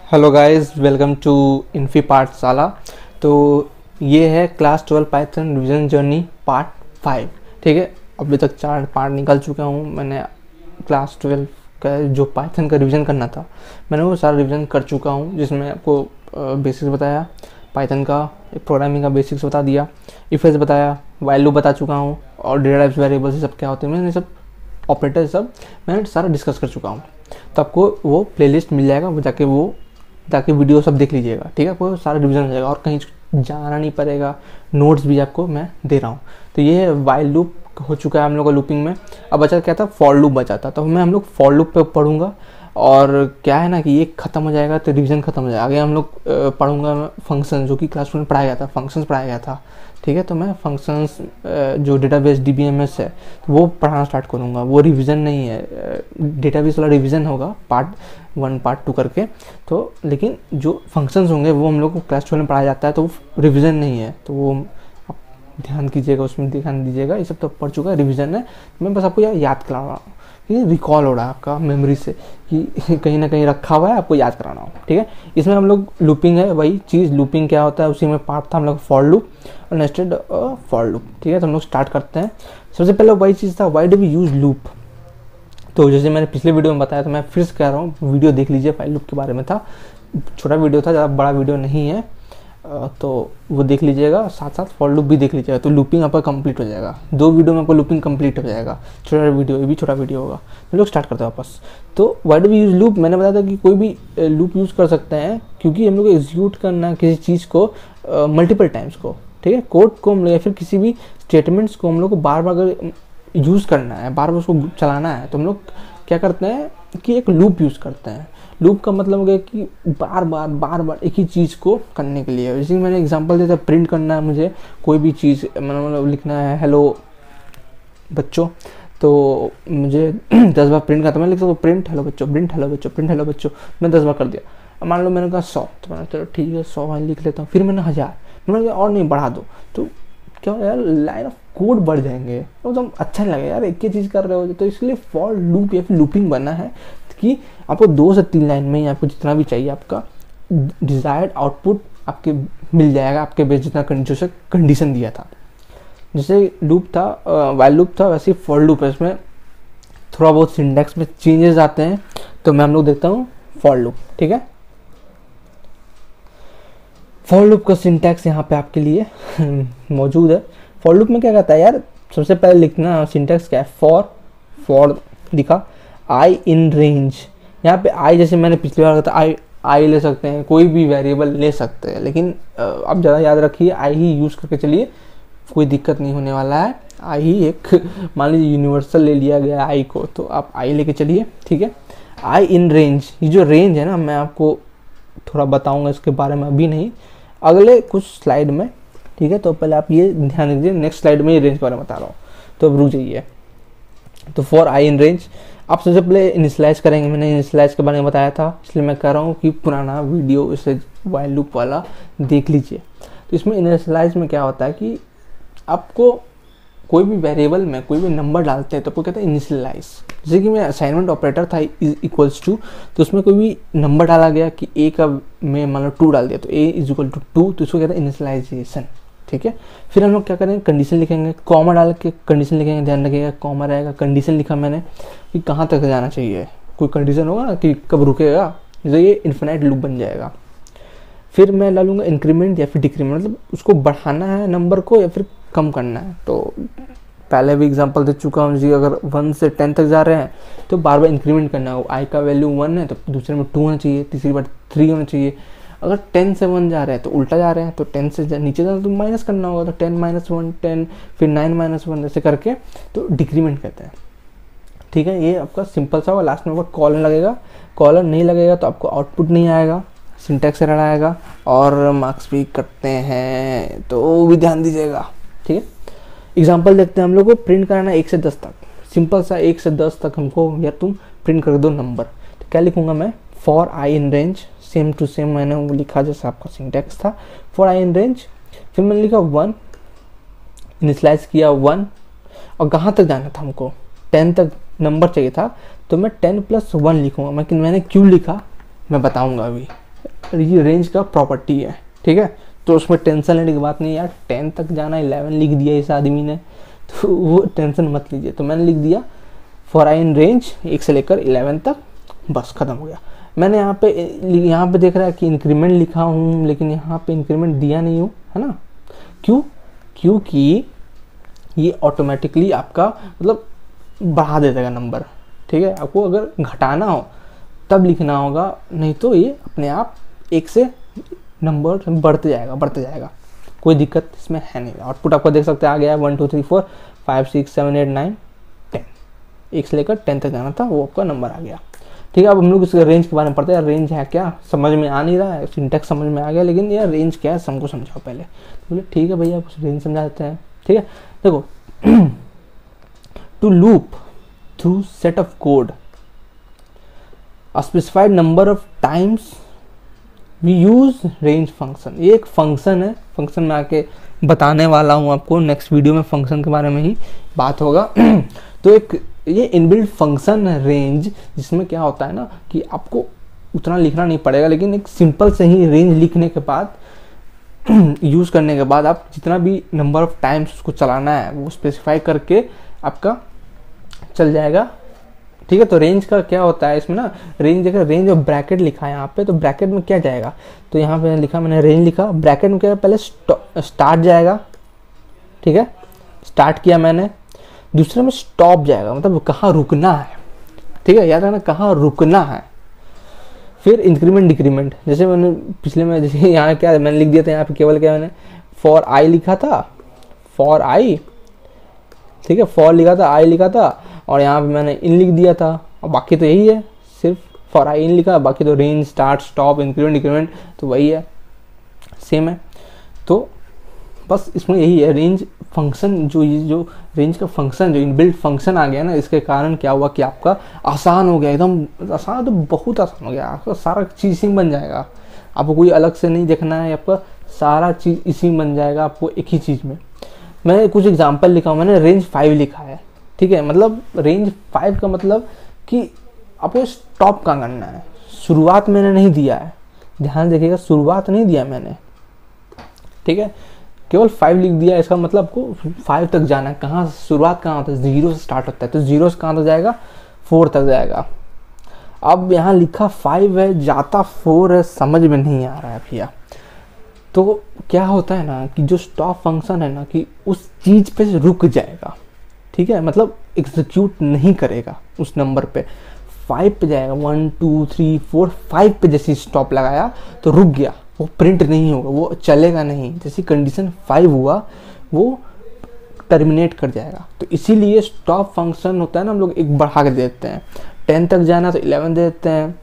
Hello guys, welcome to Infi Pathshala. तो ये है class 12 Python revision journey part 5। ठीक है, अभी तक 4 पार्ट निकल चुका हूँ। मैंने क्लास 12 का जो पाइथन का रिवीजन करना था मैंने वो सारा रिवीजन कर चुका हूँ, जिसमें आपको बेसिक्स बताया, पाइथन का प्रोग्रामिंग का बेसिक्स बता दिया, इफ एल्स बताया, व्हाइल लूप बता चुका हूँ, और डेटा टाइप्स वेरिएबल्स ये सब क्या होते हैं मैंने सब ऑपरेटर सब मैंने सारा डिस्कस कर चुका हूँ। तो आपको वो प्लेलिस्ट मिल जाएगा, वो जाके वीडियो सब देख लीजिएगा। ठीक है, आपको सारा रिवीजन हो जाएगा और कहीं जाना नहीं पड़ेगा। नोट्स भी आपको मैं दे रहा हूँ। तो ये व्हाइल लूप हो चुका है हम लोग का लूपिंग में। अब बचा क्या था, फॉर लूप बचा था। तो मैं हम लोग फॉर लूप पे पढ़ूंगा, और क्या है ना कि ये खत्म हो जाएगा तो रिवीजन खत्म हो जाएगा। आगे हम लोग पढ़ूंगा फंक्शन, जो कि क्लास में पढ़ाया गया था, फंक्शंस पढ़ाया गया था। ठीक है, तो मैं फंक्शंस जो डेटाबेस DBMS है वो पढ़ाना स्टार्ट करूँगा। वो रिवीजन नहीं है, डेटाबेस वाला रिवीजन होगा पार्ट 1 पार्ट 2 करके। तो लेकिन जो फंक्शंस होंगे वो हम लोग को क्लास 12 में पढ़ाया जाता है, तो वो रिवीजन नहीं है। तो वो आप ध्यान कीजिएगा, उसमें ध्यान दीजिएगा। ये सब तो पढ़ चुका है, रिवीजन है। मैं बस आपको याद करा रहा हूँ, ये रिकॉल हो रहा है आपका मेमोरी से कि कहीं ना कहीं रखा हुआ है, आपको याद कराना हो। ठीक है, इसमें हम लोग लूपिंग है, वही चीज़ लूपिंग क्या होता है उसी में पार्ट था हम लोग फॉर लूप और नेस्टेड फॉर लूप। ठीक है, तो हम लोग स्टार्ट करते हैं। सबसे पहले वही चीज़ था, why do we use loop. तो जैसे मैंने पिछले वीडियो में बताया, तो मैं फिर से कह रहा हूँ, वीडियो देख लीजिए, फाइल लूप के बारे में था, छोटा वीडियो था, ज़्यादा बड़ा वीडियो नहीं है। तो वो देख लीजिएगा, साथ साथ फॉर लूप भी देख लीजिएगा, तो लूपिंग आपका कंप्लीट हो जाएगा। 2 वीडियो में आपको लूपिंग कंप्लीट हो जाएगा। छोटा वीडियो, ये भी छोटा वीडियो होगा। हम लोग स्टार्ट करते हैं वापस। तो why do we use loop, मैंने बताया था कि कोई भी लूप यूज़ कर सकते हैं, क्योंकि हम लोग एग्जीक्यूट करना है किसी चीज़ को मल्टीपल टाइम्स को। ठीक है, कोड को हम लोग या फिर किसी भी स्टेटमेंट्स को हम लोग को बार बार अगर यूज़ करना है, बार बार उसको चलाना है, तो हम लोग क्या करते हैं कि एक लूप यूज़ करते हैं। लूप का मतलब हो गया कि बार बार एक ही चीज़ को करने के लिए। जैसे मैंने एग्जांपल दिया था, प्रिंट करना है मुझे कोई भी चीज़, मतलब लिखना है हेलो बच्चों, तो मुझे 10 बार प्रिंट करता, मैं लिख सकता हूँ प्रिंट हेलो बच्चों, प्रिंट हेलो बच्चों, प्रिंट हेलो बच्चों। मैं 10 बार कर दिया। अब मान लो मैंने कहा 100, तो मैंने चलो ठीक है 100 लिख लेता हूँ। फिर मैंने 1000, मैंने कहा और नहीं बढ़ा दो, तो क्या यार लाइन ऑफ कोड बढ़ जाएंगे, तो एकदम अच्छा नहीं लगेगा यार, एक ही चीज़ कर रहे हो। तो इसलिए फॉर लूप या फिर लूपिंग बनना है कि आपको 2 से 3 लाइन में ही आपको जितना भी चाहिए आपका डिजायर्ड आउटपुट आपके मिल जाएगा, आपके बेस जितना जैसे कंडीशन दिया था। जैसे लूप था, व्हाइल लूप था, वैसे ही फॉर लूप है। इसमें थोड़ा बहुत सिंटैक्स में चेंजेस आते हैं, तो मैं हम लोग देखता हूँ फॉर लूप। ठीक है, फॉर लूप का सिंटैक्स यहाँ पे आपके लिए मौजूद है। फॉर लूप में क्या कहता है यार, सबसे पहले लिखना सिंटैक्स क्या है, फॉर लिखा आई इन रेंज। यहाँ पे आई, जैसे मैंने पिछली बार कहा था, आई ले सकते हैं, कोई भी वेरिएबल ले सकते हैं, लेकिन अब ज़्यादा याद रखिए, आई ही यूज़ करके चलिए, कोई दिक्कत नहीं होने वाला है। आई ही एक मान लीजिए यूनिवर्सल ले लिया गया आई को, तो आप आई लेके चलिए। ठीक है, आई इन रेंज, ये जो रेंज है ना, मैं आपको थोड़ा बताऊँगा इसके बारे में, अभी नहीं, अगले कुछ स्लाइड में। ठीक है, तो पहले आप ये ध्यान दीजिए, नेक्स्ट स्लाइड में ये रेंज के बारे में बता रहा हूँ, तो अब रुक जाइए। तो फॉर आई इन रेंज आप सबसे पहले इनिशियलाइज करेंगे। मैंने इनिशियलाइज के बारे में बताया था, इसलिए मैं कह रहा हूँ कि पुराना वीडियो इसे व्हाइल लूप वाला देख लीजिए। तो इसमें इनिशियलाइज में क्या होता है कि आपको कोई भी वेरिएबल में कोई भी नंबर डालते हैं तो आपको कहते हैं इनिशियलाइज। जैसे कि मैं असाइनमेंट ऑपरेटर था इज इक्वल्स टू, तो उसमें कोई भी नंबर डाला गया कि ए का में मान लो 2 डाल दिया, तो ए इज इक्वल टू 2, तो इसको कहते हैं इनिशियलाइजेशन। ठीक है, फिर हम लोग क्या करेंगे, कंडीशन लिखेंगे, कॉमा डाल के कंडीशन लिखेंगे। ध्यान रखिएगा कॉमा रहेगा, कंडीशन लिखा मैंने कि कहाँ तक जाना चाहिए, कोई कंडीशन होगा ना कि कब रुकेगा, जैसे ये इन्फिनाइट लूप बन जाएगा। फिर मैं डालूंगा इंक्रीमेंट या फिर डिक्रीमेंट, मतलब उसको बढ़ाना है नंबर को या फिर कम करना है। तो पहले भी एग्जांपल दे चुका हूँ जी, अगर 1 से 10 तक जा रहे हैं तो बार बार इंक्रीमेंट करना है। आई का वैल्यू 1 है तो दूसरे में 2 होना चाहिए, तीसरी बार 3 होना चाहिए। अगर 10 से 1 जा रहे हैं तो उल्टा जा रहे हैं, तो 10 से नीचे जाना तो माइनस करना होगा, तो 10 - 1 10, फिर 9 - 1 ऐसे करके, तो डिक्रीमेंट कहते हैं। ठीक है, ये आपका सिंपल सा होगा। लास्ट में आपका कॉलन लगेगा, कॉलन नहीं लगेगा तो आपको आउटपुट नहीं आएगा, सिंटैक्स एरर आएगा, और मार्क्स भी कटते हैं, तो वो भी ध्यान दीजिएगा। ठीक है, एग्जाम्पल देखते हैं। हम लोग को प्रिंट कराना है 1 से 10 तक, सिंपल सा 1 से 10 तक हमको यार तुम प्रिंट कर दो नंबर। तो क्या लिखूंगा मैं, for i in range, same to same मैंने वो लिखा जैसा आपका सिंटैक्स था, फॉर आई इन रेंज। फिर मैंने लिखा 1, इनिशियलाइज किया 1, और कहाँ तक जाना था हमको, 10 तक नंबर चाहिए था, तो मैं 10 + 1 लिखूंगा। मैंने क्यों लिखा मैं बताऊंगा अभी, रेंज का प्रॉपर्टी है, ठीक है। तो उसमें टेंशन लेने की बात नहीं यार, 10 तक जाना, 11 लिख दिया इस आदमी ने, तो वो टेंशन मत लीजिए। तो मैंने लिख दिया फॉर आई इन रेंज 1 से लेकर 11 तक, बस खत्म हो गया। मैंने यहाँ पे देख रहा है कि इंक्रीमेंट लिखा हूँ, लेकिन यहाँ पे इंक्रीमेंट दिया नहीं हूँ, है ना। क्यों? क्योंकि ये ऑटोमेटिकली आपका मतलब बढ़ा दे देगा नंबर, ठीक है। आपको अगर घटाना हो तब लिखना होगा, नहीं तो ये अपने आप 1 से नंबर बढ़ते जाएगा, कोई दिक्कत इसमें है नहीं। आउटपुट आपको देख सकते हैं आ गया है 1 2 3 4 5 6 7 8 9 10, 1 से लेकर 10 तक जाना था, वो आपका नंबर आ गया, ठीक है। अब हम लोग इसके रेंज के बारे में पढ़ते हैं। रेंज है क्या, समझ में आ नहीं रहा है, सिंटैक्स समझ में आ गया, लेकिन यार रेंज क्या है हमको समझाओ पहले। तो बोले ठीक है भैया, कुछ रेंज समझा देते हैं, ठीक है। देखो to loop through set of code a specified number of times we use range function। ये एक फंक्शन है, फंक्शन में आके बताने वाला हूँ आपको, नेक्स्ट वीडियो में फंक्शन के बारे में ही बात होगा। तो एक ये इनबिल्ट फंक्शन है रेंज, जिसमें क्या होता है ना कि आपको उतना लिखना नहीं पड़ेगा, लेकिन एक सिंपल से ही रेंज लिखने के बाद यूज़ करने के बाद आप जितना भी नंबर ऑफ टाइम्स उसको चलाना है वो स्पेसिफाई करके आपका चल जाएगा, ठीक है। तो रेंज का क्या होता है इसमें ना, रेंज देखो, रेंज और ब्रैकेट लिखा है यहाँ पे, तो ब्रैकेट में क्या जाएगा, तो यहाँ पे लिखा मैंने रेंज लिखा, ब्रैकेट में क्या पहले स्टार्ट जाएगा, ठीक है, स्टार्ट किया मैंने। दूसरे में स्टॉप जाएगा, मतलब कहाँ रुकना है, ठीक है, याद रखना कहाँ रुकना है। फिर इंक्रीमेंट डिक्रीमेंट, जैसे मैंने पिछले में जैसे यहाँ क्या मैंने लिख दिया था, यहाँ पे केवल क्या मैंने फॉर आई लिखा था, फॉर आई, ठीक है, फॉर लिखा था, आई लिखा था, और यहाँ पे मैंने इन लिख दिया था, और बाकी तो यही है, सिर्फ फॉर आई इन लिखा, बाकी तो range, start, stop, increment, decrement तो वही है, सेम है। तो बस इसमें यही है, रेंज फंक्शन जो रेंज का फंक्शन जो इनबिल्ट फंक्शन आ गया ना, इसके कारण क्या हुआ कि आपका आसान हो गया, एकदम आसान, तो बहुत आसान हो गया, आपका सारा चीज़ इसी में बन जाएगा, आपको कोई अलग से नहीं देखना है, आपका सारा चीज़ इसी में बन जाएगा, आपको एक ही चीज़ में। मैं कुछ एग्जांपल लिखा हूँ, मैंने रेंज 5 लिखा है, ठीक है, मतलब रेंज 5 का मतलब कि आपको स्टॉप कहाँ करना है, शुरुआत मैंने नहीं दिया है, ध्यान देखिएगा, शुरुआत नहीं दिया मैंने, ठीक है, केवल 5 लिख दिया, इसका मतलब आपको 5 तक जाना है। कहाँ शुरुआत कहाँ होता है, 0 से स्टार्ट होता है, तो 0 से कहाँ तक जाएगा, 4 तक जाएगा। अब यहाँ लिखा 5 है, जाता 4 है, समझ में नहीं आ रहा है भैया। तो क्या होता है ना कि जो स्टॉप फंक्शन है ना कि उस चीज़ पे रुक जाएगा, ठीक है, मतलब एग्जीक्यूट नहीं करेगा उस नंबर पे, 5 पे जाएगा, 1 2 3 4 5 पे जैसे स्टॉप लगाया तो रुक गया, वो प्रिंट नहीं होगा, वो चलेगा नहीं, जैसी कंडीशन 5 हुआ वो टर्मिनेट कर जाएगा। तो इसीलिए स्टॉप फंक्शन होता है ना, हम लोग एक बढ़ा के देते हैं, 10 तक जाना तो 11 दे देते हैं,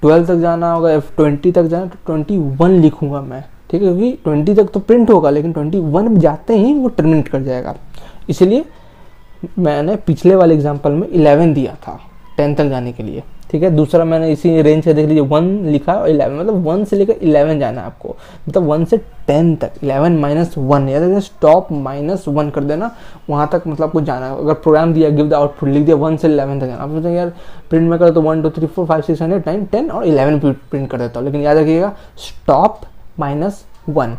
12 तक जाना होगा, 20 तक जाना तो 21 लिखूंगा मैं, ठीक है, क्योंकि 20 तक तो प्रिंट होगा, लेकिन 21 जाते ही वो टर्मिनेट कर जाएगा। इसलिए मैंने पिछले वाले एग्जांपल में 11 दिया था 10 तक जाने के लिए, ठीक है। दूसरा मैंने इसी रेंज से देख लीजिए 1 लिखा और 11, मतलब 1 से लेकर 11 जाना है आपको, मतलब 1 से 10 तक, 11 - 1, या स्टॉप -1 कर देना, वहाँ तक मतलब आपको जाना है। अगर प्रोग्राम दिया गिव द आउटपुट लिख दिया 1 से 11 तक जाना, आप सोचते यार प्रिंट में कर तो 1 2 3 4 5 6 7 8 9 10 और 11 प्रिंट कर देता हूँ, लेकिन याद रखिएगा स्टॉप -1,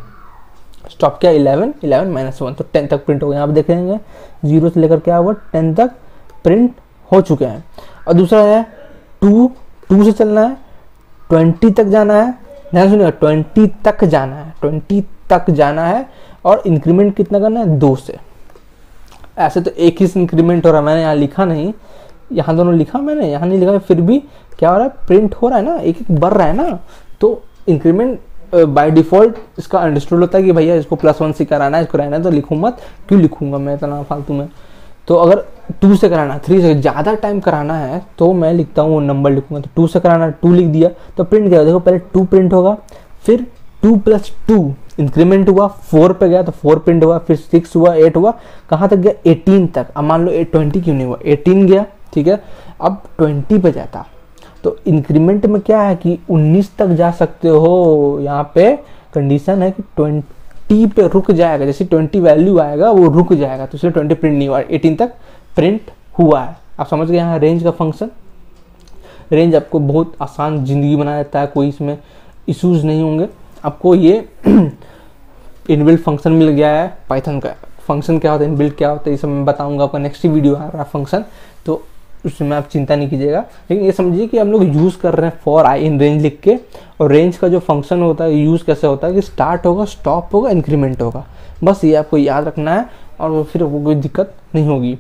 स्टॉप क्या 11 -1, तो 10 तक प्रिंट हो गया। आप देखेंगे 0 से लेकर क्या हुआ 10 तक प्रिंट हो चुके हैं। और दूसरा है 2 से चलना है, 20 तक जाना है, ध्यान सुनिएगा, 20 तक जाना है, 20 तक जाना है, और इंक्रीमेंट कितना करना है 2 से। ऐसे तो एक ही इंक्रीमेंट हो रहा है, मैंने यहाँ लिखा नहीं, यहाँ दोनों लिखा मैंने, यहाँ नहीं लिखा, फिर भी क्या हो रहा है, प्रिंट हो रहा है ना, एक बढ़ रहा है ना। तो इंक्रीमेंट बाय डिफॉल्ट इसका अंडरस्टूड होता है कि भैया इसको +1 से कराना है, इसको रहना है, तो लिखूँ मत, क्यों लिखूंगा मैं इतना फालतू में। तो अगर 2 से कराना, 3 से ज़्यादा टाइम कराना है तो मैं लिखता हूँ वो नंबर लिखूंगा, तो 2 से कराना, 2 लिख दिया, तो प्रिंट क्या, देखो पहले 2 प्रिंट होगा, फिर 2 + 2 इंक्रीमेंट हुआ, 4 पे गया तो 4 प्रिंट हुआ, फिर 6 हुआ, 8 हुआ, कहाँ तक गया 18 तक। अब मान लो 20 क्यों नहीं हुआ, 18 गया, ठीक है, अब 20 पे जाता, तो इंक्रीमेंट में क्या है कि 19 तक जा सकते हो, यहाँ पे कंडीशन है कि 20 पे रुक जाएगा, जैसे 20 वैल्यू आएगा वो रुक जाएगा, तो इसलिए 20 प्रिंट नहीं हुआ, 18 तक प्रिंट हुआ है। आप समझ गए यहाँ रेंज का फंक्शन। रेंज आपको बहुत आसान जिंदगी बना देता है, कोई इसमें इश्यूज नहीं होंगे। आपको ये इनबिल्ट फंक्शन मिल गया है पाइथन का। फंक्शन क्या होता है, इनबिल्ट क्या होता है, ये सब मैं बताऊंगा आपका नेक्स्ट ही वीडियो आ रहा है फंक्शन, तो उसमें आप चिंता नहीं कीजिएगा। लेकिन ये समझिए कि हम लोग यूज़ कर रहे हैं फॉर आई इन रेंज लिख के, और रेंज का जो फंक्शन होता है यूज़ कैसे होता है कि स्टार्ट होगा, स्टॉप होगा, इंक्रीमेंट होगा, बस ये आपको याद रखना है और फिर वो कोई दिक्कत नहीं होगी।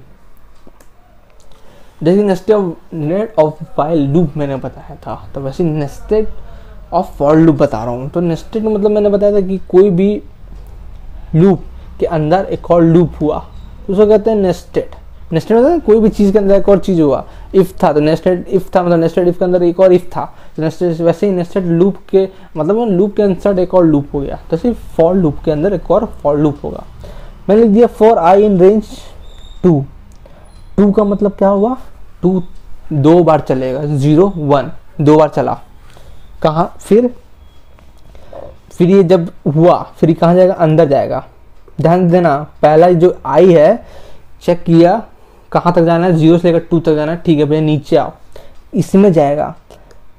जैसे नेस्टेड ऑफ व्हाइल लूप मैंने बताया था, तो वैसे नेस्टेड ऑफ फॉर लूप बता रहा हूँ। तो नेस्टेड मतलब मैंने बताया था कि कोई भी लूप के अंदर एक और लूप हुआ तो उसको कहते हैं नेस्टेड। नेस्टेड मतलब कोई भी चीज़ के अंदर एक और चीज़ हुआ। इफ़ था तो नेस्टेड इफ़ था, मतलब नेस्टेड इफ़ के अंदर एक और इफ़ था तो नेस्टेड, वैसे ही नेस्टेड लूप के मतलब लूप के अंदर एक और लूप हो गया, तो सिर्फ फॉर लूप के अंदर एक और फॉर लूप होगा। मैंने लिख दिया फॉर आई इन रेंज 2। 2 का मतलब क्या हुआ, 2 दो बार चलेगा, 0 1 दो बार चला। कहाँ फिर ये जब हुआ फिर कहाँ जाएगा, अंदर जाएगा। ध्यान देना, पहला जो आई है चेक किया कहाँ तक जाना है, 0 से लेकर 2 तक जाना है, ठीक है भैया नीचे आओ, इसमें जाएगा।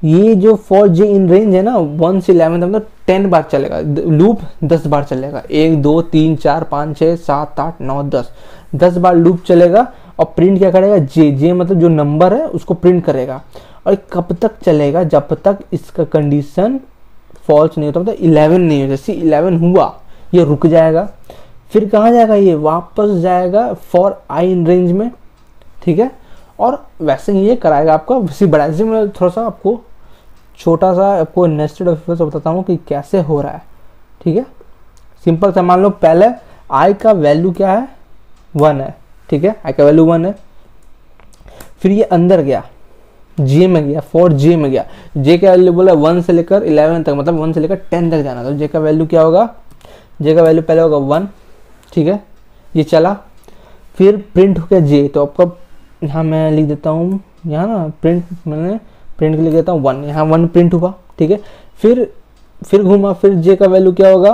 ये जो फॉर जे इन रेंज है ना 1 से 11 मतलब 10 बार चलेगा, लूप 10 बार चलेगा, 1 2 3 4 5 6 7 8 9 10 बार लूप चलेगा। और प्रिंट क्या करेगा, जे मतलब जो नंबर है उसको प्रिंट करेगा। और कब तक चलेगा, जब तक इसका कंडीशन फॉल्स नहीं होता, मतलब 11 नहीं हो। जैसे 11 हुआ ये रुक जाएगा, फिर कहाँ जाएगा, ये वापस जाएगा फॉर आई इन रेंज में, ठीक है। और वैसे ही ये कराएगा आपका वैसे बढ़ाए। जैसे मैं थोड़ा सा आपको छोटा सा आपको नेस्टेड ऑफ से बताता हूँ कि कैसे हो रहा है, ठीक है। सिंपल सा मान लो पहले आई का वैल्यू क्या है, 1 है, ठीक है, आई का वैल्यू 1 है। फिर ये अंदर गया, जे में गया, फॉर जे में गया, जे का वैल्यू बोला 1 से लेकर 11 तक, मतलब 1 से लेकर 10 तक जाना। तो जे का वैल्यू क्या होगा, जे का वैल्यू पहले होगा 1, ठीक है, ये चला। फिर प्रिंट हो गया जे, तो आपका यहाँ मैं लिख देता हूँ, यहाँ ना प्रिंट मैंने प्रिंट के लिख देता हूँ 1, यहाँ 1 प्रिंट हुआ, ठीक है। फिर घूमा, फिर जे का वैल्यू क्या होगा,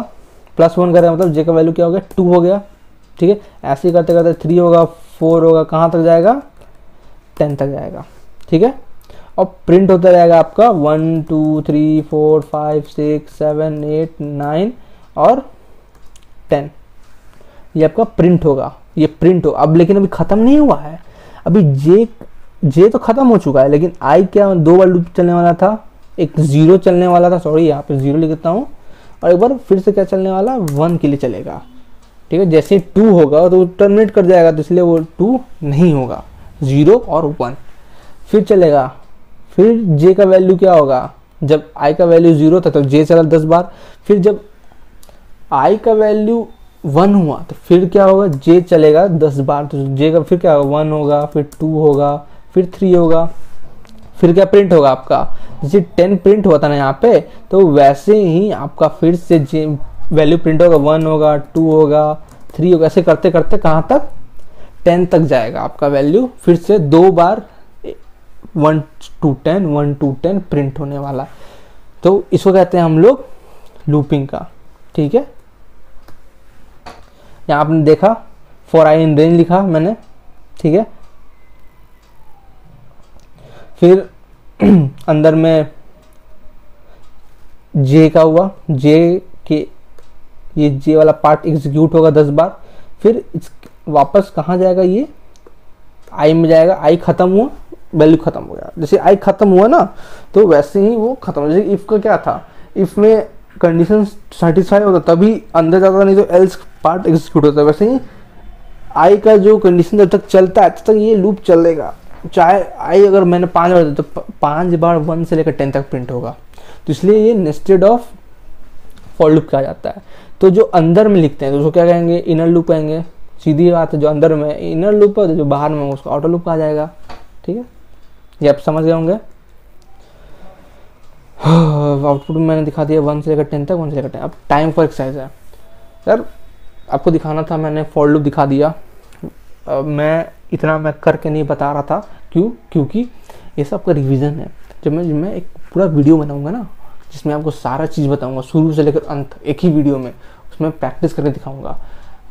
+1 करेगा मतलब जे का वैल्यू क्या हो गया, 2 हो गया, ठीक है। ऐसे ही करते करते 3 होगा, 4 होगा, कहाँ तक जाएगा, 10 तक जाएगा, ठीक है। और प्रिंट होता रहेगा आपका 1 2 3 4 5 6 7 8 9 और 10, ये आपका प्रिंट होगा, ये प्रिंट हो। अब लेकिन अभी खत्म नहीं हुआ है, अभी जे तो खत्म हो चुका है, लेकिन आई क्या 2 बार लूप चलने वाला था, एक 0 चलने वाला था, सॉरी यहाँ पे 0 लिख देता हूँ, और एक बार फिर से क्या चलने वाला, 1 के लिए चलेगा, ठीक है। जैसे 2 होगा तो टर्मिनेट कर जाएगा, तो इसलिए वो 2 नहीं होगा, 0 और 1 फिर चलेगा। फिर जे का वैल्यू क्या होगा, जब आई का वैल्यू 0 था तो जे चला 10 बार। फिर जब आई का वैल्यू 1 हुआ तो फिर क्या होगा, जे चलेगा 10 बार, तो जे का फिर क्या होगा, 1 होगा, फिर 2 होगा, फिर 3 होगा, फिर क्या प्रिंट होगा आपका, जैसे 10 प्रिंट हुआ था ना यहाँ पे, तो वैसे ही आपका फिर से जे वैल्यू प्रिंट होगा, 1 होगा, 2 होगा, 3 होगा, ऐसे करते करते कहाँ तक, 10 तक जाएगा आपका वैल्यू। फिर से 2 बार 1 to 10 1 to 10 प्रिंट होने वाला, तो इसको कहते हैं हम लोग लूपिंग का, ठीक है। यहाँ आपने देखा फॉर आई इन रेंज लिखा मैंने, ठीक है। फिर अंदर में जे का हुआ, जे के ये जे वाला पार्ट एग्जीक्यूट होगा 10 बार। फिर वापस कहाँ जाएगा, ये आई में जाएगा, आई खत्म हुआ, वैल्यू खत्म हो गया। जैसे आई खत्म हुआ ना तो वैसे ही वो खत्म हो। जैसे इफ का क्या था, इफ में कंडीशन सेटिस्फाई होता तभी अंदर जाता, नहीं तो एल्स पार्ट एग्जीक्यूट होता है। वैसे ही आई का जो कंडीशन जब तक चलता है तब तक ये लूप चलेगा, चाहे आई अगर मैंने 5 बार दिया तो 5 बार 1 से लेकर 10 तक प्रिंट होगा। तो इसलिए ये नेस्टेड ऑफ फॉर लूप कहा जाता है। तो जो अंदर में लिखते हैं तो उसको क्या कहेंगे, इनर लूप कहेंगे, सीधी बात है। जो अंदर में इनर लूप है, जो बाहर में उसको आउटर लूप कहा जाएगा, ठीक है। ये आप समझ गए होंगे। आउटपुट मैंने दिखा दिया 1 से लेकर 10 तक, 1 से लेकर 10। अब टाइम फॉर एक्सरसाइज है सर, आपको दिखाना था, मैंने फॉर लूप दिखा दिया। मैं इतना मैं करके नहीं बता रहा था, क्योंकि ये सब का रिवीजन है। जब मैं एक पूरा वीडियो बनाऊंगा ना जिसमें आपको सारा चीज़ बताऊंगा शुरू से लेकर अंत एक ही वीडियो में, उसमें प्रैक्टिस करके दिखाऊंगा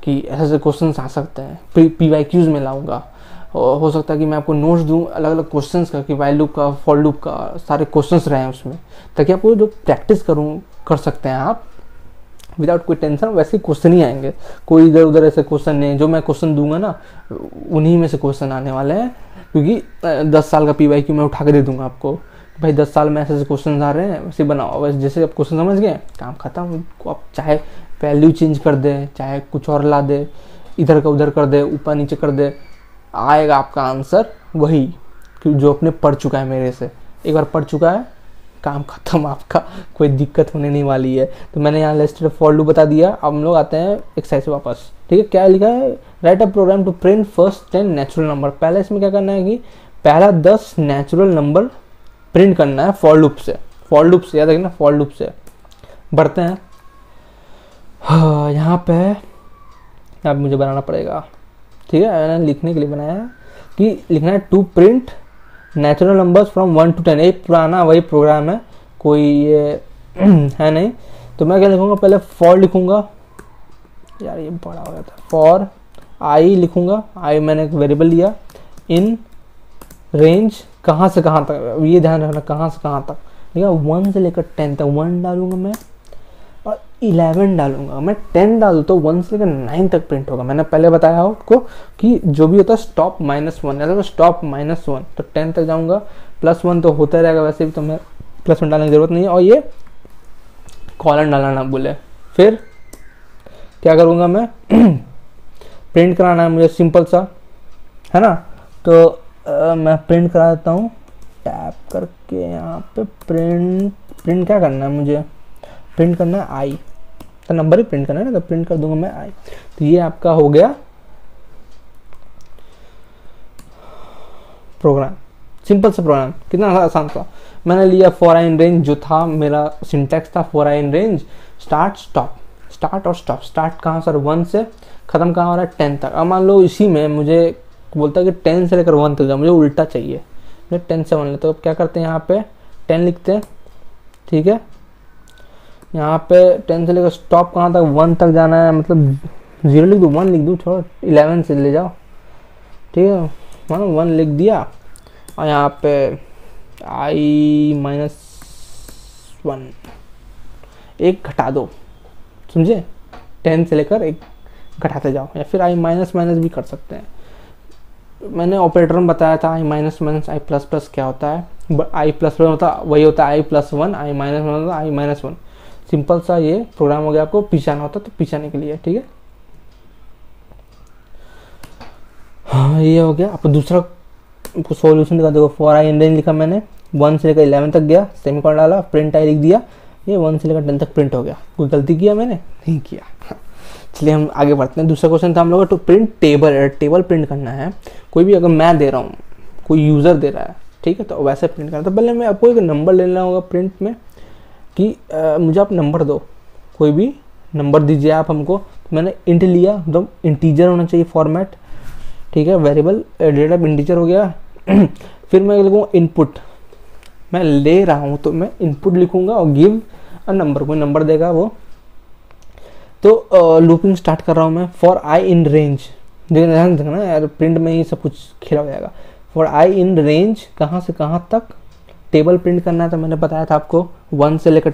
कि ऐसे ऐसे क्वेश्चन आ सकते हैं, PYQs में लाऊंगा, हो सकता है कि मैं आपको नोट्स दूँ अलग अलग क्वेश्चंस का, कि वाइल लूप का, फॉर लूप का, सारे क्वेश्चंस रहे हैं उसमें, ताकि आपको जो प्रैक्टिस कर सकते हैं आप विदाउट कोई टेंशन। वैसे क्वेश्चन ही आएंगे, कोई इधर उधर ऐसे क्वेश्चन नहीं, जो मैं क्वेश्चन दूंगा ना उन्हीं में से क्वेश्चन आने वाले हैं, क्योंकि 10 साल का PYQ मैं उठा के दे दूंगा आपको, भाई 10 साल में ऐसे क्वेश्चन आ रहे हैं, वैसे बनाओ, वैसे जैसे आप क्वेश्चन समझ गए काम खत्म। आप चाहे वैल्यू चेंज कर दे, चाहे कुछ और ला दे, इधर का उधर कर दे, ऊपर नीचे कर दे, आएगा आपका आंसर वही जो अपने पढ़ चुका है मेरे से। एक बार पढ़ चुका है, काम खत्म आपका, कोई दिक्कत होने नहीं वाली है। तो मैंने यहाँ लिस्टेड फॉर लूप बता दिया। अब हम लोग आते हैं एक्सरसाइज वापस, ठीक है। क्या लिखा है, write a program to print first 10 natural number. पहले इसमें क्या करना है कि पहला 10 नेचुरल नंबर प्रिंट करना है फॉर लूप से। फॉर लूप से याद रखना, फॉर लूप से बढ़ते हैं। यहाँ पे अब मुझे बनाना पड़ेगा, ठीक है। मैंने लिखने के लिए बनाया है कि लिखना है to print natural numbers from 1 to 10। एक पुराना वही प्रोग्राम है, कोई ये है नहीं। तो मैं क्या लिखूंगा, पहले फॉर लिखूंगा, यार ये बड़ा हो गया था, फॉर आई लिखूंगा, आई मैंने एक वेरिएबल लिया, इन रेंज कहाँ से कहाँ तक, ये ध्यान रखना कहाँ से कहाँ तक, ठीक है। 1 से लेकर 10 तक 1 डालूंगा मैं, और 11 डालूंगा मैं। 10 डालू तो 1 से लेकर 9 तक प्रिंट होगा। मैंने पहले बताया आपको कि जो भी होता है स्टॉप -1, या तो स्टॉप -1, तो 10 तक जाऊंगा। +1 तो होता रहेगा वैसे भी, तो मैं +1 डालने की जरूरत नहीं है। और ये कॉलन डालना ना भूले। फिर क्या करूंगा मैं, प्रिंट कराना है मुझे सिंपल सा, है ना। तो मैं प्रिंट करा देता हूँ टैप करके यहाँ पे। प्रिंट क्या करना है मुझे, प्रिंट करना है आई, तो नंबर ही प्रिंट करना है ना, तो प्रिंट कर दूंगा मैं आई। तो ये आपका हो गया प्रोग्राम, सिंपल सा प्रोग्राम, कितना आसान था। मैंने लिया फॉर आई इन रेंज, जो था मेरा सिंटैक्स था for i in range, start stop, start और स्टॉप। स्टार्ट कहाँ सर, 1 से ख़त्म कहाँ हो रहा है 10 तक। अब मान लो इसी में मुझे बोलता है कि 10 से लेकर 1 तक जाए, मुझे उल्टा चाहिए, मुझे 10 से 1 लेते। तो अब क्या करते हैं, यहाँ पे 10 लिखते हैं, ठीक है। यहाँ पे 10 से लेकर स्टॉप कहाँ तक, 1 तक जाना है, मतलब 0 लिख दूँ, 1 लिख दूँ, छोड़ो 11 से ले जाओ, ठीक है। मानो 1 लिख दिया, और यहाँ पे i-1 एक घटा दो, समझे। 10 से लेकर 1 घटाते जाओ, या फिर i- भी कर सकते हैं। मैंने ऑपरेटर में बताया था i- i++ क्या होता है। i++ होता वही होता है i+1, i-1 होता है i-1। सिंपल सा ये प्रोग्राम हो गया। आपको पीछाना होता तो पीछाने के लिए, ठीक है। हाँ ये हो गया। आपको दूसरा सॉल्यूशन दिखा, देखो फॉर आई इन रेंज लिखा मैंने, 1 से लेकर 11 तक गया, सेमीकोलन डाला, प्रिंट आई लिख दिया, ये 1 से लेकर 10 तक प्रिंट हो गया। कोई गलती किया मैंने, नहीं किया। चलिए हम आगे बढ़ते हैं। दूसरा क्वेश्चन था हम लोग का to print table. Table print करना है, कोई भी अगर मैं दे रहा हूँ, कोई यूज़र दे रहा है, ठीक है, तो वैसे प्रिंट करना। तो पहले मैं आपको एक नंबर लेना होगा प्रिंट में, कि मुझे आप नंबर दो, कोई भी नंबर दीजिए आप हमको। तो मैंने इंट लिया, तो इंटीजर होना चाहिए फॉर्मेट, ठीक है। वेरिएबल डेटा इंटीजर हो गया। फिर मैं लिखूँगा इनपुट, मैं ले रहा हूँ तो मैं इनपुट लिखूँगा, और गिव अ नंबर, कोई नंबर देगा वो। तो लूपिंग स्टार्ट कर रहा हूँ मैं, फॉर आई इन रेंज। ध्यान देखना यार, प्रिंट में ही सब कुछ खेला हो जाएगा। फॉर आई इन रेंज कहाँ से कहाँ तक टेबल प्रिंट करना है। तो मैंने बताया था आपको 1 से लेकर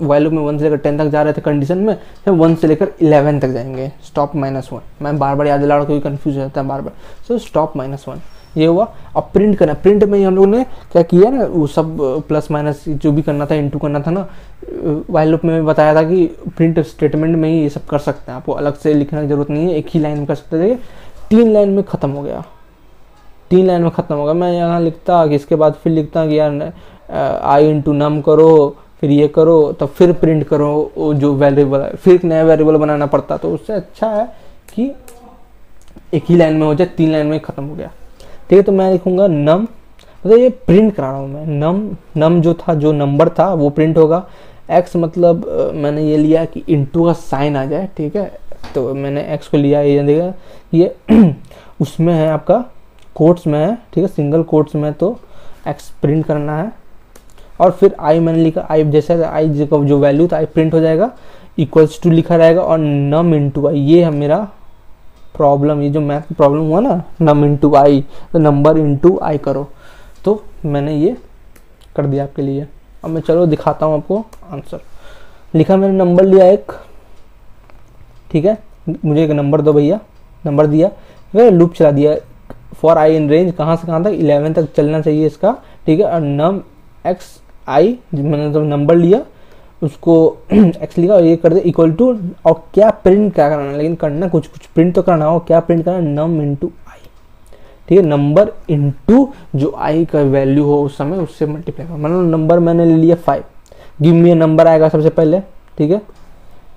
वैल्यू में 1 से लेकर 10 तक जा रहे थे कंडीशन में, फिर 1 से लेकर 11 तक जाएंगे, स्टॉप -1। मैं बार बार याद दिला रहा हूँ, क्योंकि कंफ्यूज हो जाता है बार बार। सो स्टॉप -1 ये हुआ। अब प्रिंट करना, प्रिंट में ही हम लोगों ने क्या किया ना, वो सब प्लस माइनस जो भी करना था, इनटू करना था ना, व्हाइल लूप में बताया था कि प्रिंट स्टेटमेंट में ही ये सब कर सकते हैं, आपको अलग से लिखने की जरूरत नहीं है, एक ही लाइन में कर सकते थे। 3 लाइन में ख़त्म हो गया, 3 लाइन में ख़त्म होगा। मैं यहाँ लिखता कि इसके बाद फिर लिखता कि यार आई इंटू नम करो, फिर ये करो, तब फिर प्रिंट करो जो वेरिएबल है, फिर एक नया वेरिएबल बनाना पड़ता। तो उससे अच्छा है कि एक ही लाइन में हो जाए, 3 लाइन में ख़त्म हो गया, ठीक है। तो मैं लिखूंगा नम, मतलब ये प्रिंट करा रहा हूँ मैं, नम जो था, जो नंबर था वो प्रिंट होगा। एक्स मतलब मैंने ये लिया कि इंटू का साइन आ जाए, ठीक है। तो मैंने एक्स को लिया, ये देखा ये उसमें है आपका कोट्स में है, ठीक है, सिंगल कोट्स में, तो एक्स प्रिंट करना है। और फिर आई मैंने लिखा, आई जैसे आई जो वैल्यू था आई प्रिंट हो जाएगा, इक्वल्स टू लिखा रहेगा, और नम इंटू आई, ये है मेरा प्रॉब्लम, ये जो मैथ की प्रॉब्लम हुआ ना, नम इंटू आई, तो नंबर इंटू आई करो, तो मैंने ये कर दिया आपके लिए। अब मैं चलो दिखाता हूँ आपको आंसर। लिखा मैंने, नंबर लिया एक, ठीक है, मुझे एक नंबर दो भैया, नंबर दिया, फिर लूप चला दिया फॉर आई इन रेंज, कहाँ से कहाँ तक, 11 तक चलना चाहिए इसका, ठीक है। और नम एक्स आई, मैंने तो नंबर लिया उसको एक्स लिखा और ये कर दिया इक्वल टू, और क्या प्रिंट क्या करना है, लेकिन करना कुछ प्रिंट तो करना हो, क्या प्रिंट करना, नम इंटू आई, ठीक है। नंबर इंटू जो आई का वैल्यू हो उस समय उससे मल्टीप्लाई करना। मतलब नंबर मैंने ले लिया 5, गिव मी ए नंबर आएगा सबसे पहले, ठीक है,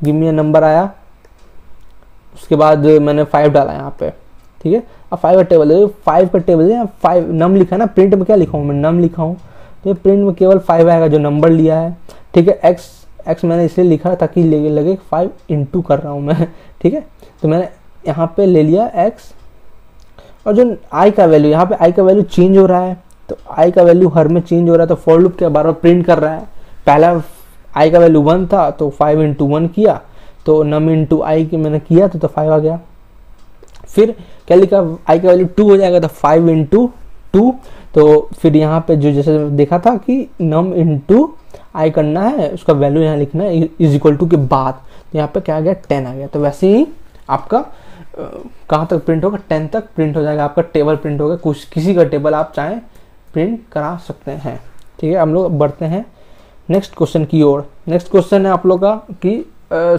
गिव मी ए नंबर आया, उसके बाद मैंने 5 डाला यहाँ पे, ठीक है। अब 5 का टेबल है, 5 का टेबल है, 5 नम लिखा है ना, प्रिंट में क्या लिखा हूँ मैं, नम लिखा हूँ, तो प्रिंट में केवल 5 आएगा जो नंबर लिया है, ठीक है। एक्स मैंने इसलिए लिखा ताकि लगे 5 इंटू कर रहा हूँ मैं, ठीक है। तो मैंने यहाँ पे ले लिया एक्स, और जो आई का वैल्यू, यहाँ पे आई का वैल्यू चेंज हो रहा है, तो आई का वैल्यू हर में चेंज हो रहा है, तो फॉर लूप क्या बार बार प्रिंट कर रहा है। पहला आई का वैल्यू 1 था तो 5 इंटू 1 किया, तो नम इंटू आई की मैंने किया तो 5 आ गया। फिर क्या लिखा, आई का वैल्यू 2 हो जाएगा, तो 5 इंटू 2, तो फिर यहाँ पे जो जैसे देखा था कि नम इंटू आई करना है, उसका वैल्यू यहाँ लिखना है इज इक्वल टू के बाद, तो यहाँ पे क्या आ गया, 10 आ गया। तो वैसे ही आपका कहाँ तक प्रिंट होगा, 10 तक प्रिंट हो जाएगा, आपका टेबल प्रिंट होगा, कुछ किसी का टेबल आप चाहें प्रिंट करा सकते हैं, ठीक है। हम लोग बढ़ते हैं नेक्स्ट क्वेश्चन की ओर। नेक्स्ट क्वेश्चन है आप लोग का कि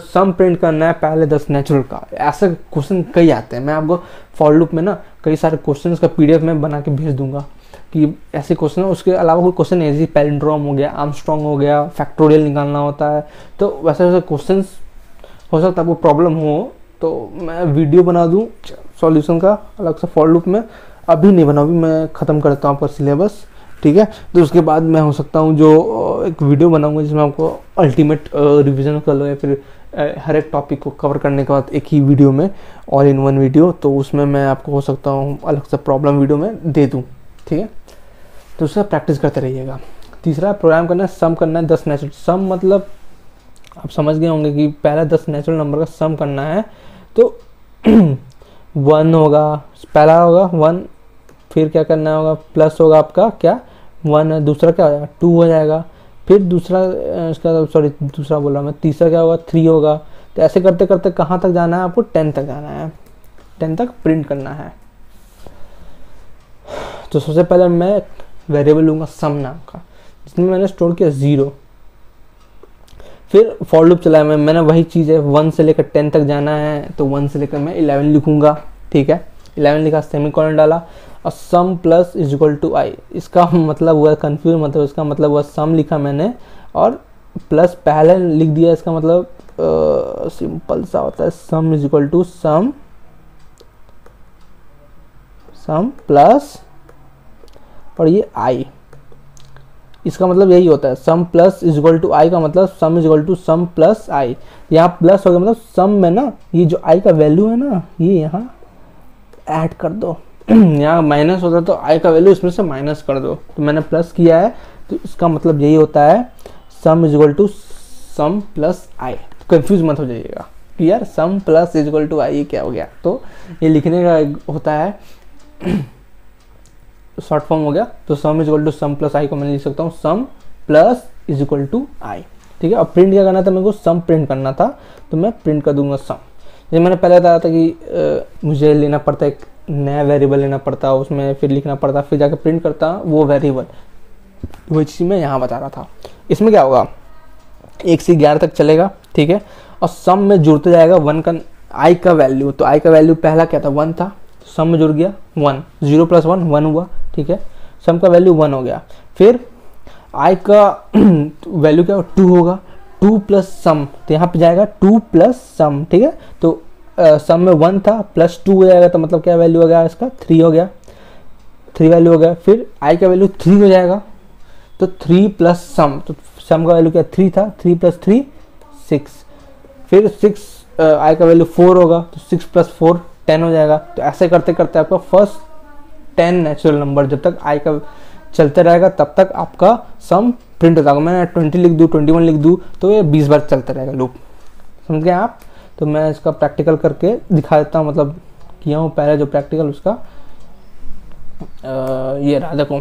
सम प्रिंट करना है पहले 10 नेचुरल का। ऐसे क्वेश्चन कई आते हैं, मैं आपको फॉर लूप में ना कई सारे क्वेश्चंस का पीडीएफ में बना के भेज दूंगा कि ऐसे क्वेश्चन। उसके अलावा कोई क्वेश्चन ऐसे पैलिंड्रोम हो गया, आर्मस्ट्रॉन्ग हो गया, फैक्टोरियल निकालना होता है, तो वैसे वैसे क्वेश्चन हो सकता है आपको प्रॉब्लम हो, तो मैं वीडियो बना दूँ सॉल्यूशन का अलग से फॉर लूप में, अभी नहीं बनाऊँगी, मैं ख़त्म करता हूँ आपका सिलेबस, ठीक है। तो उसके बाद मैं हो सकता हूँ जो एक वीडियो बनाऊंगा जिसमें आपको अल्टीमेट रिवीजन कर लो, या फिर हर एक टॉपिक को कवर करने के बाद एक ही वीडियो में, ऑल इन वन वीडियो, तो उसमें मैं आपको हो सकता हूँ अलग से प्रॉब्लम वीडियो में दे दूँ, ठीक है। तो उसका प्रैक्टिस करते रहिएगा। तीसरा प्रोग्राम करना है, सम करना है 10 नेचुरल। सम मतलब आप समझ गए होंगे कि पहला 10 नेचुरल नंबर का सम करना है, तो 1 होगा, पहला होगा 1, फिर क्या करना होगा, प्लस होगा आपका क्या 1, दूसरा क्या हो जाएगा 2 हो जाएगा, फिर दूसरा इसका सॉरी दूसरा बोला मैं, तीसरा क्या होगा 3 होगा। तो ऐसे करते करते कहाँ तक जाना है आपको, 10 तक जाना है, 10 तक प्रिंट करना है। तो सबसे पहले मैं वेरिएबल लूँगा सम नाम का, जिसमें मैंने स्टोर किया 0, फिर फॉर लूप चलाया मैंने वही चीज़ है, 1 से लेकर 10 तक जाना है, तो 1 से लेकर मैं 11 लिखूँगा, ठीक है। 11 लिखा, सेमीकोलन डाला, और सम प्लस इज इक्वल टू आई। इसका मतलब हुआ कंफ्यूज, मतलब इसका मतलब हुआ सम लिखा मैंने और प्लस पहले लिख दिया, इसका मतलब सिंपल सा होता है, sum is equal to sum plus और ये आई, इसका मतलब यही होता है, sum plus is equal to i का मतलब sum is equal to sum plus i. यहाँ प्लस हो गया मतलब सम में ना ये जो आई का वैल्यू है ना, ये यहाँ ऐड कर दो, यहाँ माइनस होता है तो आई का वैल्यू इसमें से माइनस कर दो, तो मैंने प्लस किया है, तो इसका मतलब यही होता है sum is equal to sum plus i. Confuse मत हो जाइएगा कि यार sum plus is equal to i क्या हो गया, तो ये लिखने का होता है शॉर्ट फॉर्म हो गया। तो sum is equal to sum plus i को मैं लिख सकता हूँ sum plus is equal to i, ठीक है। और प्रिंट क्या करना था, मेरे को सम प्रिंट करना था, तो मैं प्रिंट कर दूंगा सम। जैसे मैंने पहले बताया था कि मुझे लेना पड़ता है, एक नया वेरिएबल लेना पड़ता है, उसमें फिर लिखना पड़ता, फिर जाकर प्रिंट करता वो वेरिएबल, वही चीज़ मैं यहाँ बता रहा था। इसमें क्या होगा, 1 से 11 तक चलेगा, ठीक है। और सम में जुड़ते जाएगा 1 का आई का वैल्यू, तो आई का वैल्यू पहला क्या था 1 था, सम में जुड़ गया 1, 0 प्लस 1 1 हुआ, ठीक है। सम का वैल्यू 1 हो गया, फिर आई का वैल्यू क्या 2 होगा, 2 प्लस सम, तो यहाँ पे जाएगा 2 प्लस सम, ठीक है। तो सम में 1 था प्लस 2 हो जाएगा, तो मतलब क्या वैल्यू हो गया इसका 3 हो गया, 3 वैल्यू हो गया। फिर आई का वैल्यू 3 हो जाएगा, तो 3 प्लस सम, तो सम का वैल्यू क्या 3 था, 3 प्लस 3 6, फिर 6 आई का वैल्यू 4 होगा, तो 6 प्लस 4 10 हो जाएगा। तो ऐसे करते करते आपका फर्स्ट 10 नेचुरल नंबर जब तक आई का चलते रहेगा तब तक आपका सम प्रिंट होता है। मैं 20 लिख दूँ, 21 लिख दूँ, तो ये 20 बार चलता रहेगा लूप, समझ गए आप। तो मैं इसका प्रैक्टिकल करके दिखा देता हूँ, मतलब किया हूँ पहले जो प्रैक्टिकल उसका ये रहा, देखो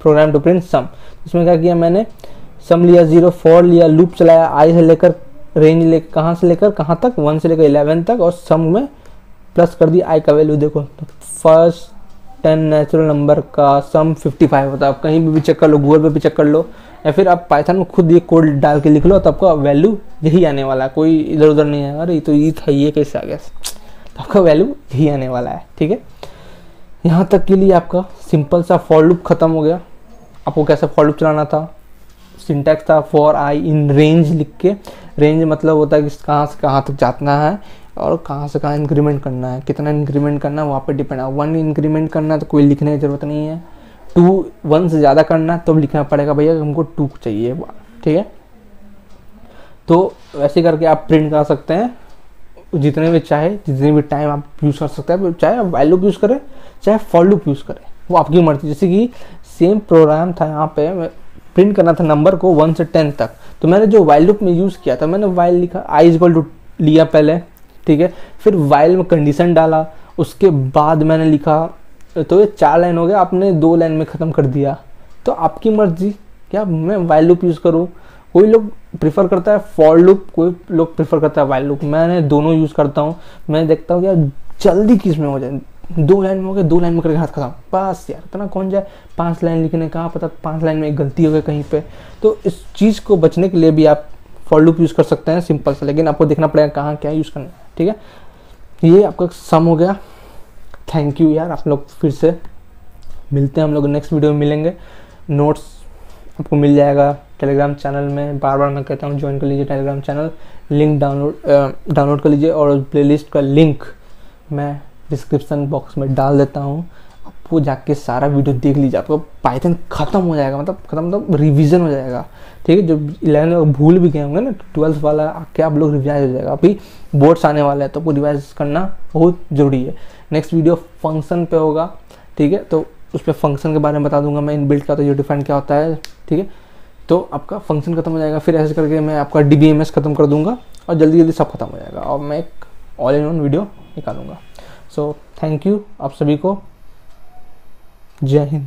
प्रोग्राम टू प्रिंट सम। इसमें क्या किया मैंने, सम लिया 0, फॉर लिया, लूप चलाया, आई से लेकर रेंज ले कहाँ से लेकर कहाँ तक, 1 से लेकर 11 तक, और सम में प्लस कर दिया आई का वैल्यू। देखो तो फर्स्ट 10 नेचुरल नंबर का सम 55 होता है। आप कहीं भी चेक कर लो, गूगल पे भी चेक कर लो, या फिर आप पाइथन में खुद ये कोड डाल के लिख लो, तो आपका वैल्यू यही आने वाला है, कोई इधर उधर नहीं है, अरे तो ये था, ये कैसे आ गया, तो आपका वैल्यू यही आने वाला है। ठीक है, यहाँ तक के लिए आपका सिंपल सा फॉर लूप खत्म हो गया। आपको कैसे फॉर लूप चलाना था, सिंटैक्स था फॉर आई इन रेंज लिख के। रेंज मतलब होता है कि कहाँ से कहाँ तक जाना है और कहाँ से कहाँ इंक्रीमेंट करना है, कितना इंक्रीमेंट करना है वहाँ पे डिपेंड है। 1 इंक्रीमेंट करना है तो कोई लिखने की ज़रूरत नहीं है, 1 से ज़्यादा करना है तो लिखना पड़ेगा भैया हमको 2 चाहिए। ठीक है, तो वैसे करके आप प्रिंट कर सकते हैं जितने भी चाहे, जितने भी टाइम आप यूज़ कर सकते हैं, चाहे आप वाइल लूप यूज़ करें चाहे फॉर लूप यूज़ करें, वो आपकी मर्जी। जैसे कि सेम प्रोग्राम था, यहाँ पे प्रिंट करना था नंबर को 1 से 10 तक, तो मैंने जो वाइल लूप में यूज़ किया था, मैंने वाइल लिखा आई इक्वल टू लिया पहले, ठीक है, फिर वाइल में कंडीशन डाला, उसके बाद मैंने लिखा, तो ये 4 लाइन हो गया, आपने 2 लाइन में ख़त्म कर दिया। तो आपकी मर्जी, क्या मैं वाइल लूप यूज़ करूँ, कोई लोग प्रेफर करता है फॉर लूप, कोई लोग प्रेफर करता है वाइल लूप, मैंने दोनों यूज़ करता हूँ। मैं देखता हूँ यार जल्दी किस में हो जाए, 2 लाइन में हो गया, 2 लाइन में करके हाथ खत्म, बस यार इतना कौन जाए 5 लाइन लिखने, कहाँ पता 5 लाइन में एक गलती हो गई कहीं पे। तो इस चीज़ को बचने के लिए भी आप फॉर लूप यूज़ कर सकते हैं सिंपल से, लेकिन आपको देखना पड़ेगा कहाँ क्या यूज़ करना है। ठीक है, ये आपका सम हो गया। थैंक यू यार, आप लोग फिर से मिलते हैं, हम लोग नेक्स्ट वीडियो में मिलेंगे। नोट्स आपको मिल जाएगा टेलीग्राम चैनल में, बार बार मैं कहता हूँ ज्वाइन कर लीजिए टेलीग्राम चैनल, लिंक डाउनलोड कर लीजिए, और प्लेलिस्ट का लिंक मैं डिस्क्रिप्शन बॉक्स में डाल देता हूँ, आपको जाके सारा वीडियो देख लीजिए, आपको पाइथन खत्म हो जाएगा, मतलब रिवीजन हो जाएगा। ठीक है, जो 11 में भूल भी गए होंगे ना, 12th वाला आके आप लोग रिवाइज हो जाएगा। अभी बोर्ड्स आने वाले हैं तो आपको रिवाइज करना बहुत ज़रूरी है। नेक्स्ट वीडियो फंक्शन पे होगा, ठीक है, तो उस पर फंक्शन के बारे में बता दूंगा मैं, इनबिल्ट क्या होता है, जो डिफाइन क्या होता है। ठीक है, तो आपका फंक्शन खत्म हो जाएगा, फिर ऐसे करके मैं आपका DBMS खत्म कर दूंगा और जल्दी जल्दी सब खत्म हो जाएगा, और मैं एक ऑल इन वन वीडियो निकालूंगा। सो थैंक यू आप सभी को, जय हिंद।